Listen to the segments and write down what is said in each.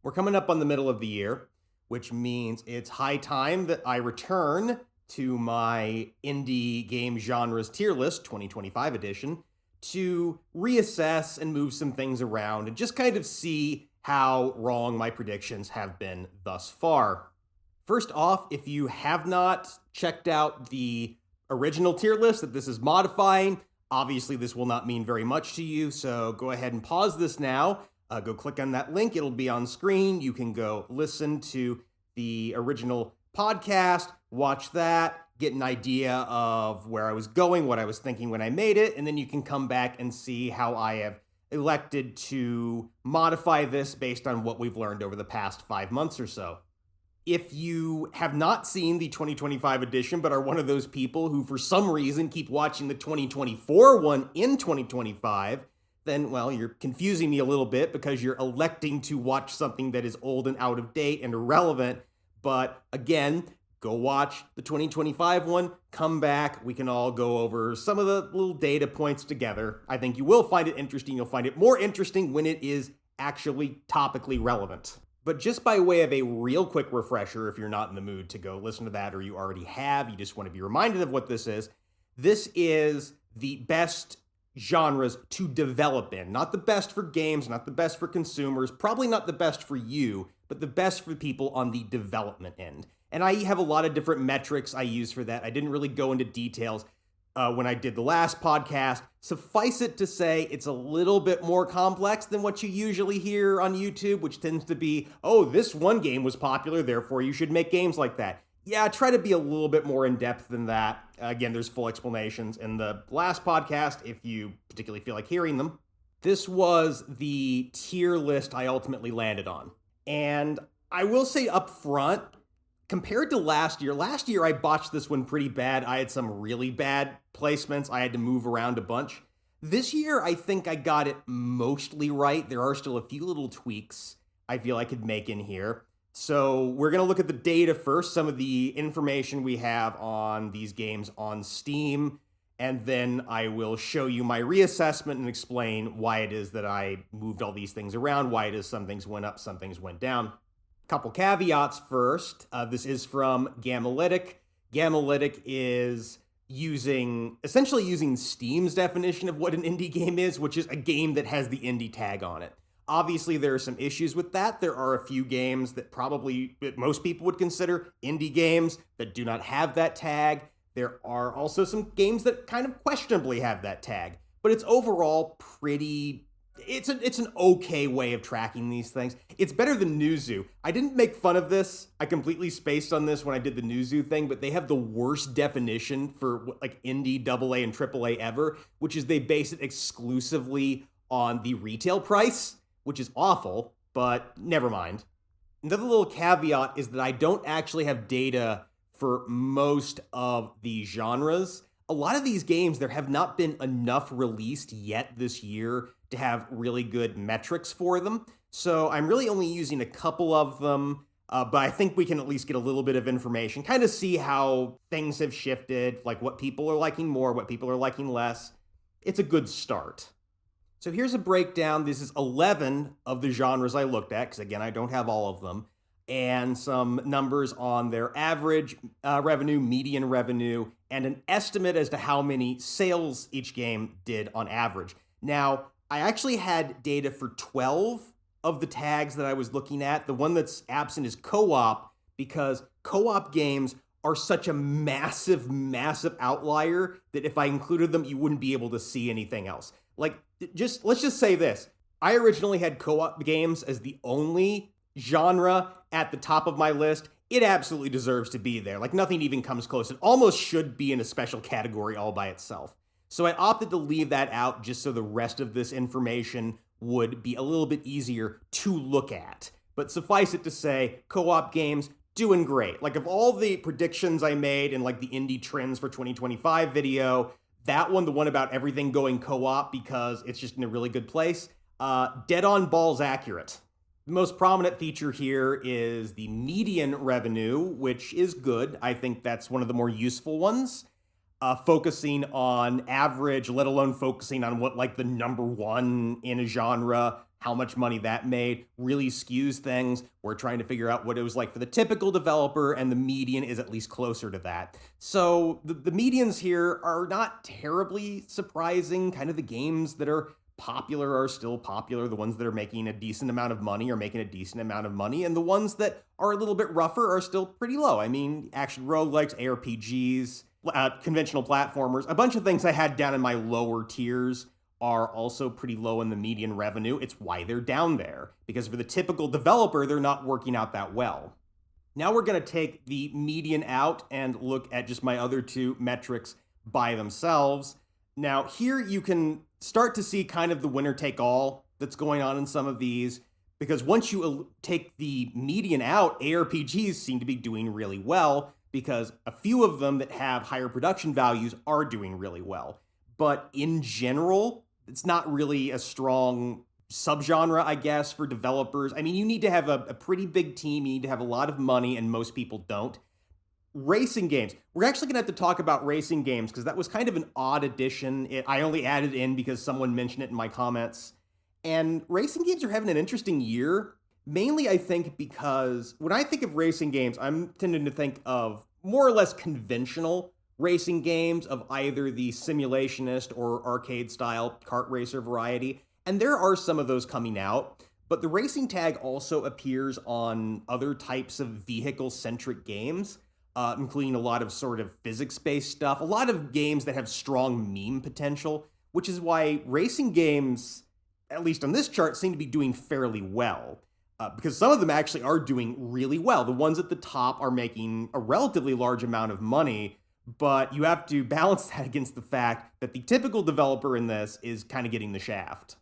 We're coming up on the middle of the year, which means it's high time that I return to my indie game genres tier list, 2025 edition, to reassess and move some things around and just kind of see how wrong my predictions have been thus far. First off, if you have not checked out the original tier list that this is modifying, obviously this will not mean very much to you, so go ahead and pause this now. Go click on that link. It'll be on screen. You can go listen to the original podcast, watch that, get an idea of where I was going, what I was thinking when I made it, and then you can come back and see how I have elected to modify this based on what we've learned over the past 5 months or so. If you have not seen the 2025 edition, but are one of those people who for some reason keep watching the 2024 one in 2025, then, well, you're confusing me a little bit because you're electing to watch something that is old and out of date and irrelevant. But again, go watch the 2025 one, come back, we can all go over some of the little data points together. I think you will find it interesting. You'll find it more interesting when it is actually topically relevant. But just by way of a real quick refresher, if you're not in the mood to go listen to that or you already have, you just want to be reminded of what this is the best genres to develop in. Not the best for games, not the best for consumers, probably not the best for you, but the best for people on the development end. And I have a lot of different metrics I use for that. I didn't really go into details when I did the last podcast. Suffice it to say, it's a little bit more complex than what you usually hear on YouTube, which tends to be, oh, this one game was popular, therefore you should make games like that. Yeah, try to be a little bit more in-depth than that. Again, there's full explanations in the last podcast if you particularly feel like hearing them. This was the tier list I ultimately landed on. And I will say up front, compared to last year I botched this one pretty bad. I had some really bad placements. I had to move around a bunch. This year, I think I got it mostly right. There are still a few little tweaks I feel I could make in here. So we're going to look at the data first, some of the information we have on these games on Steam, and then I will show you my reassessment and explain why it is that I moved all these things around, why it is some things went up, some things went down. Couple caveats first. This is from Gamalytic. Gamalytic is essentially using Steam's definition of what an indie game is, which is a game that has the indie tag on it. Obviously, there are some issues with that. There are a few games that most people would consider indie games that do not have that tag. There are also some games that kind of questionably have that tag, but it's overall it's an okay way of tracking these things. It's better than Newzoo. I didn't make fun of this. I completely spaced on this when I did the Newzoo thing, but they have the worst definition for like indie, AA, and AAA ever, which is they base it exclusively on the retail price, which is awful, but never mind. Another little caveat is that I don't actually have data for most of the genres. A lot of these games, there have not been enough released yet this year to have really good metrics for them. So I'm really only using a couple of them, but I think we can at least get a little bit of information, kind of see how things have shifted, like what people are liking more, what people are liking less. It's a good start. So here's a breakdown. This is 11 of the genres I looked at, because again, I don't have all of them, and some numbers on their average revenue, median revenue, and an estimate as to how many sales each game did on average. Now, I actually had data for 12 of the tags that I was looking at. The one that's absent is co-op, because co-op games are such a massive, massive outlier that if I included them, you wouldn't be able to see anything else. Like, let's just say this. I originally had co-op games as the only genre at the top of my list. It absolutely deserves to be there. Like, nothing even comes close. It almost should be in a special category all by itself. So I opted to leave that out just so the rest of this information would be a little bit easier to look at. But suffice it to say, co-op games doing great. Like, of all the predictions I made in like the indie trends for 2025 video, that one, the one about everything going co-op because it's just in a really good place, dead on balls accurate. The most prominent feature here is the median revenue, which is good. I think that's one of the more useful ones. Focusing on average, let alone focusing on what like the number one in a genre how much money that made really skews things. We're trying to figure out what it was like for the typical developer, and the median is at least closer to that. So the medians here are not terribly surprising. Kind of the games that are popular are still popular. The ones that are making a decent amount of money are making a decent amount of money, and the ones that are a little bit rougher are still pretty low. I mean, action roguelikes, ARPGs, conventional platformers, a bunch of things I had down in my lower tiers are also pretty low in the median revenue. It's why they're down there, because for the typical developer, they're not working out that well. Now we're going to take the median out and look at just my other two metrics by themselves. Now here you can start to see kind of the winner take all that's going on in some of these, because once you take the median out, ARPGs seem to be doing really well, because a few of them that have higher production values are doing really well. But in general, it's not really a strong subgenre, I guess, for developers. I mean, you need to have a pretty big team, you need to have a lot of money, and most people don't. Racing games. We're actually going to have to talk about racing games, because that was kind of an odd addition. I only added in because someone mentioned it in my comments. And racing games are having an interesting year. Mainly, I think, because when I think of racing games, I'm tending to think of more or less conventional racing games of either the simulationist or arcade-style kart racer variety. And there are some of those coming out, but the racing tag also appears on other types of vehicle-centric games, including a lot of sort of physics-based stuff, a lot of games that have strong meme potential, which is why racing games, at least on this chart, seem to be doing fairly well. Because some of them actually are doing really well. The ones at the top are making a relatively large amount of money, but you have to balance that against the fact that the typical developer in this is kind of getting the shaft.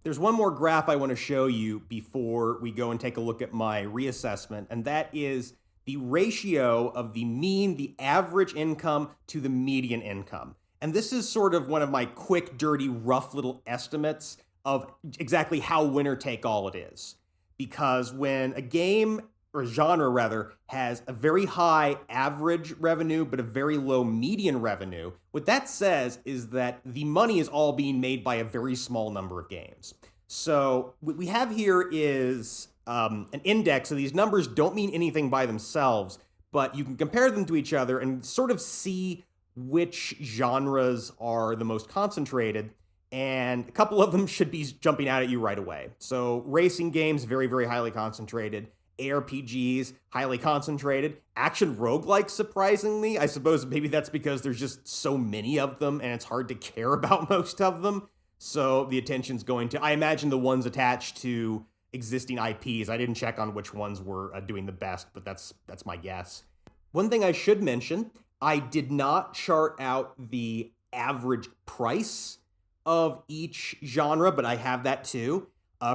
There's one more graph I want to show you before we go and take a look at my reassessment, and that is the ratio of the mean, the average income to the median income. And this is sort of one of my quick, dirty, rough little estimates of exactly how winner take all it is. Because when a game, or genre rather, has a very high average revenue but a very low median revenue, what that says is that the money is all being made by a very small number of games. So what we have here is an index, so these numbers don't mean anything by themselves, but you can compare them to each other and sort of see which genres are the most concentrated. And a couple of them should be jumping out at you right away. So racing games, very, very highly concentrated. ARPGs, highly concentrated. Action roguelikes, surprisingly. I suppose maybe that's because there's just so many of them and it's hard to care about most of them. So the attention's going to, I imagine, the ones attached to existing IPs. I didn't check on which ones were doing the best, but that's my guess. One thing I should mention, I did not chart out the average price of each genre, but I have that too.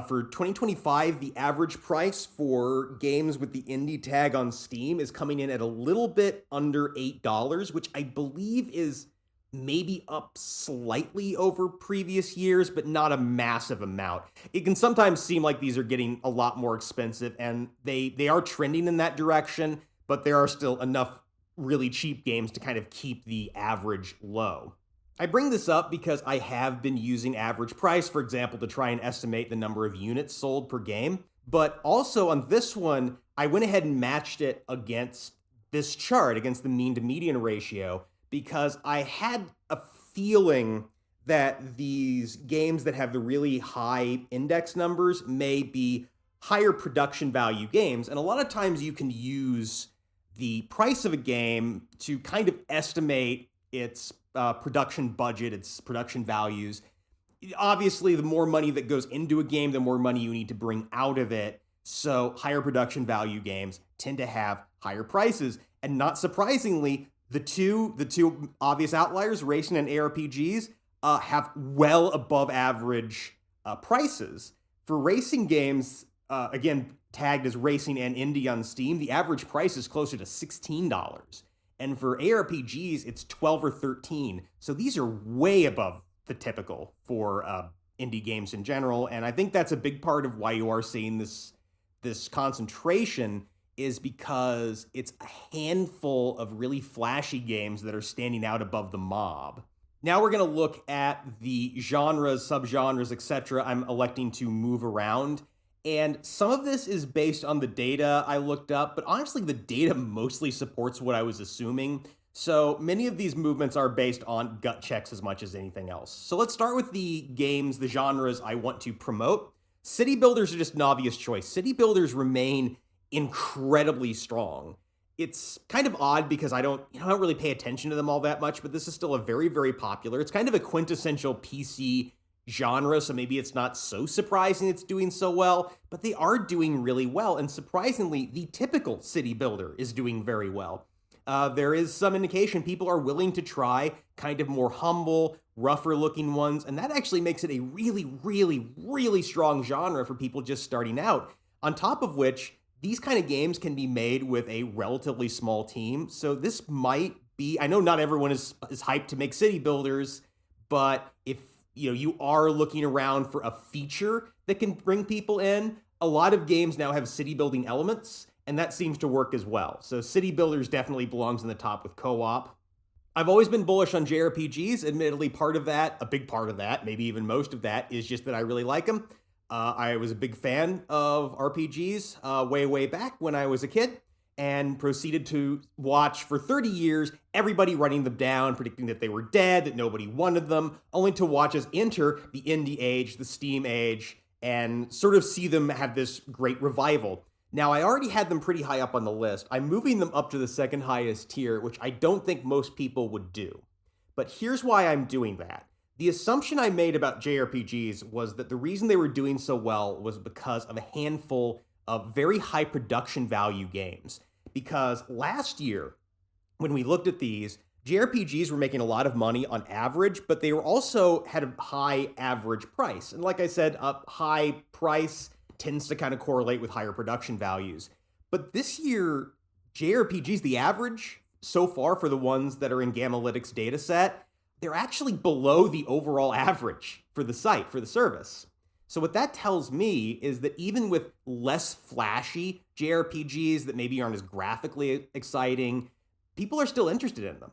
For 2025, the average price for games with the indie tag on Steam is coming in at a little bit under $8, which I believe is maybe up slightly over previous years, but not a massive amount. It can sometimes seem like these are getting a lot more expensive, and they are trending in that direction, but there are still enough really cheap games to kind of keep the average low. I bring this up because I have been using average price, for example, to try and estimate the number of units sold per game. But also on this one, I went ahead and matched it against this chart, against the mean to median ratio, because I had a feeling that these games that have the really high index numbers may be higher production value games. And a lot of times you can use the price of a game to kind of estimate its production budget, its production values. Obviously, the more money that goes into a game, the more money you need to bring out of it. So higher production value games tend to have higher prices. And not surprisingly, the two obvious outliers, racing and ARPGs, have well above average prices. For racing games, again, tagged as racing and indie on Steam, the average price is closer to $16. And for ARPGs, it's 12 or 13. So these are way above the typical for indie games in general. And I think that's a big part of why you are seeing this concentration, is because it's a handful of really flashy games that are standing out above the mob. Now we're going to look at the genres, subgenres, etc. I'm electing to move around. And some of this is based on the data I looked up, but honestly, the data mostly supports what I was assuming. So many of these movements are based on gut checks as much as anything else. So let's start with the games, the genres I want to promote. City builders are just an obvious choice. City builders remain incredibly strong. It's kind of odd because I don't really pay attention to them all that much, but this is still a very, very popular. It's kind of a quintessential PC genre, so maybe it's not so surprising it's doing so well, but they are doing really well. And surprisingly, the typical city builder is doing very well. There is some indication people are willing to try kind of more humble, rougher looking ones, and that actually makes it a really, really, really strong genre for people just starting out. On top of which, these kind of games can be made with a relatively small team. So this might be, I know not everyone is hyped to make city builders, but if you are looking around for a feature that can bring people in, a lot of games now have city building elements, and that seems to work as well. So city builders definitely belongs in the top with co-op. I've always been bullish on JRPGs. Admittedly, a big part of that, maybe even most of that, is just that I really like them. I was a big fan of RPGs way back when I was a kid, and proceeded to watch for 30 years everybody running them down, predicting that they were dead, that nobody wanted them, only to watch us enter the indie age, the Steam age, and sort of see them have this great revival. Now, I already had them pretty high up on the list. I'm moving them up to the second highest tier, which I don't think most people would do. But here's why I'm doing that. The assumption I made about JRPGs was that the reason they were doing so well was because of a handful of very high production value games. Because last year, when we looked at these, JRPGs were making a lot of money on average, but they were also had a high average price. And like I said, a high price tends to kind of correlate with higher production values. But this year, JRPGs, the average so far for the ones that are in Gamalytics data set, they're actually below the overall average for the site, for the service. So what that tells me is that even with less flashy JRPGs that maybe aren't as graphically exciting, people are still interested in them.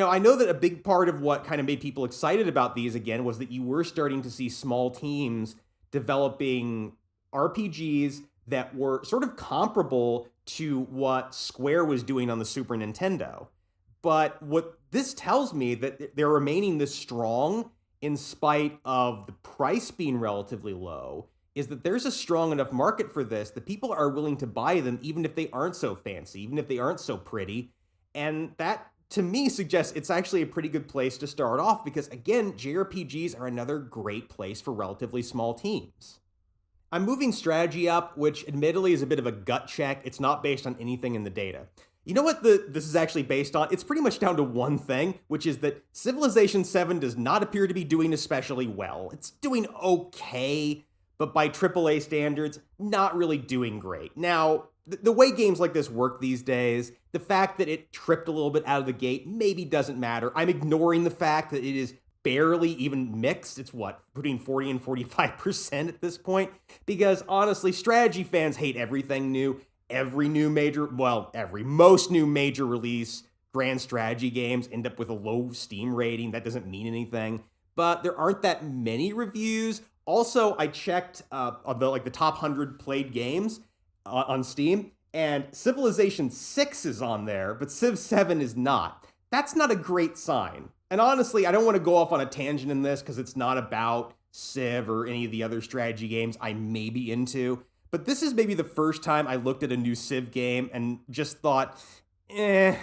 I know that a big part of what kind of made people excited about these again was that you were starting to see small teams developing RPGs that were sort of comparable to what Square was doing on the Super Nintendo. But what this tells me that they're remaining this strong in spite of the price being relatively low is that there's a strong enough market for this that people are willing to buy them even if they aren't so fancy, even if they aren't so pretty. And that, to me, suggests it's actually a pretty good place to start off because, again, JRPGs are another great place for relatively small teams. I'm moving strategy up, which admittedly is a bit of a gut check. It's not based on anything in the data. You know what this is actually based on? It's pretty much down to one thing, which is that Civilization 7 does not appear to be doing especially well. It's doing okay, but by AAA standards, not really doing great. Now, the way games like this work these days, the fact that it tripped a little bit out of the gate maybe doesn't matter. I'm ignoring the fact that it is barely even mixed. It's between 40 and 45% at this point, because honestly, strategy fans hate everything new. Most new major release grand strategy games end up with a low Steam rating. That doesn't mean anything, but there aren't that many reviews. Also, I checked the top 100 played games on Steam, and Civilization 6 is on there, but Civ 7 is not. That's not a great sign. And honestly, I don't want to go off on a tangent in this because it's not about Civ or any of the other strategy games I may be into. But this is maybe the first time I looked at a new Civ game and just thought, I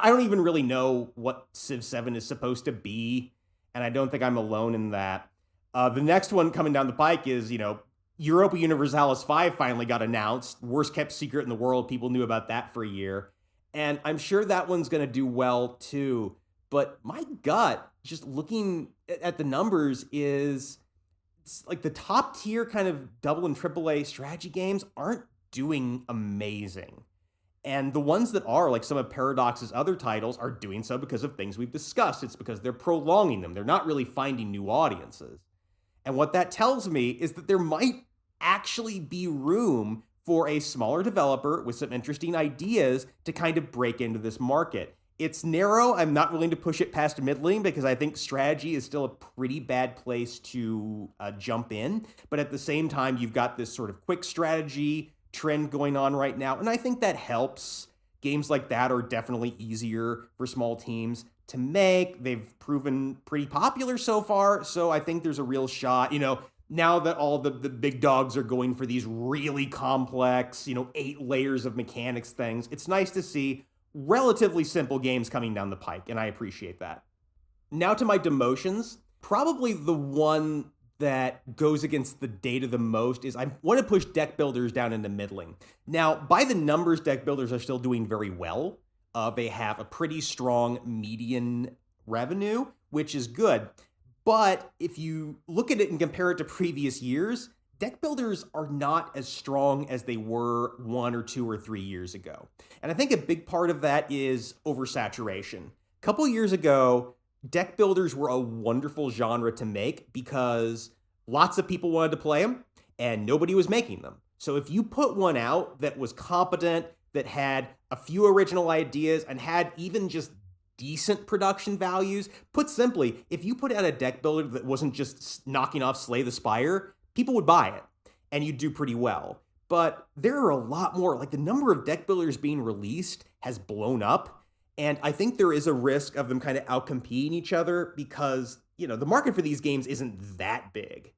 don't even really know what Civ 7 is supposed to be, and I don't think I'm alone in that. The next one coming down the pike is, Europa Universalis 5 finally got announced. Worst kept secret in the world. People knew about that for a year. And I'm sure that one's going to do well too. But my gut, just looking at the numbers, is like the top tier kind of double and triple A strategy games aren't doing amazing. And the ones that are, like some of Paradox's other titles, are doing so because of things we've discussed. It's because they're prolonging them. They're not really finding new audiences. And what that tells me is that there might actually be room for a smaller developer with some interesting ideas to kind of break into this market. It's narrow. I'm not willing to push it past middling because I think strategy is still a pretty bad place to jump in. But at the same time, you've got this sort of quick strategy trend going on right now. And I think that helps. Games like that are definitely easier for small teams to make. They've proven pretty popular so far. So I think there's a real shot, now that all the big dogs are going for these really complex, 8 layers of mechanics things, it's nice to see relatively simple games coming down the pike, and I appreciate that. Now to my demotions. Probably the one that goes against the data the most is I want to push deck builders down into middling. Now, by the numbers, deck builders are still doing very well. They have a pretty strong median revenue, which is good. But if you look at it and compare it to previous years, deck builders are not as strong as they were 1 or 2 or 3 years ago. And I think a big part of that is oversaturation. A couple years ago, deck builders were a wonderful genre to make because lots of people wanted to play them and nobody was making them. So if you put one out that was competent, that had a few original ideas and had even just decent production values, put simply, if you put out a deck builder that wasn't just knocking off Slay the Spire, people would buy it and you'd do pretty well. But there are a lot more, like the number of deck builders being released has blown up. And I think there is a risk of them kind of outcompeting each other because, the market for these games isn't that big.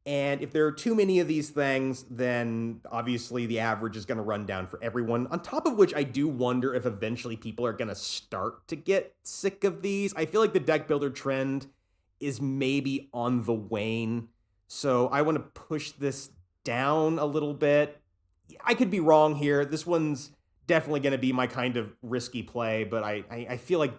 And if there are too many of these things, then obviously the average is going to run down for everyone. On top of which, I do wonder if eventually people are going to start to get sick of these. I feel like the deck builder trend is maybe on the wane. So I want to push this down a little bit. I could be wrong here. This one's definitely going to be my kind of risky play, but I feel like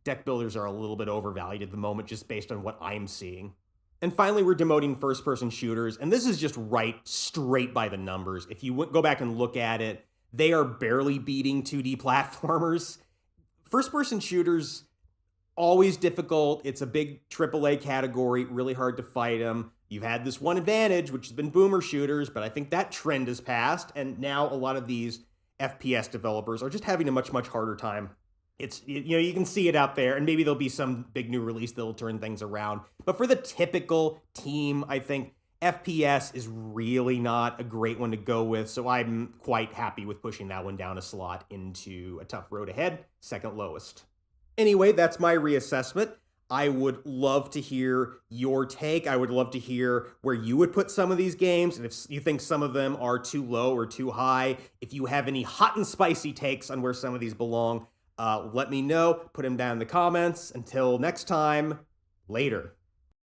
deck builders are a little bit overvalued at the moment just based on what I'm seeing. And finally, we're demoting first-person shooters, and this is just straight by the numbers. If you go back and look at it, they are barely beating 2D platformers. First-person shooters, always difficult. It's a big AAA category, really hard to fight them. You've had this one advantage, which has been boomer shooters, but I think that trend has passed, and now a lot of these FPS developers are just having a much, much harder time. It's, you can see it out there, and maybe there'll be some big new release that'll turn things around. But for the typical team, I think FPS is really not a great one to go with, so I'm quite happy with pushing that one down a slot into a tough road ahead, second lowest. Anyway, that's my reassessment. I would love to hear your take. I would love to hear where you would put some of these games, and if you think some of them are too low or too high. If you have any hot and spicy takes on where some of these belong, let me know. Put them down in the comments. Until next time, later.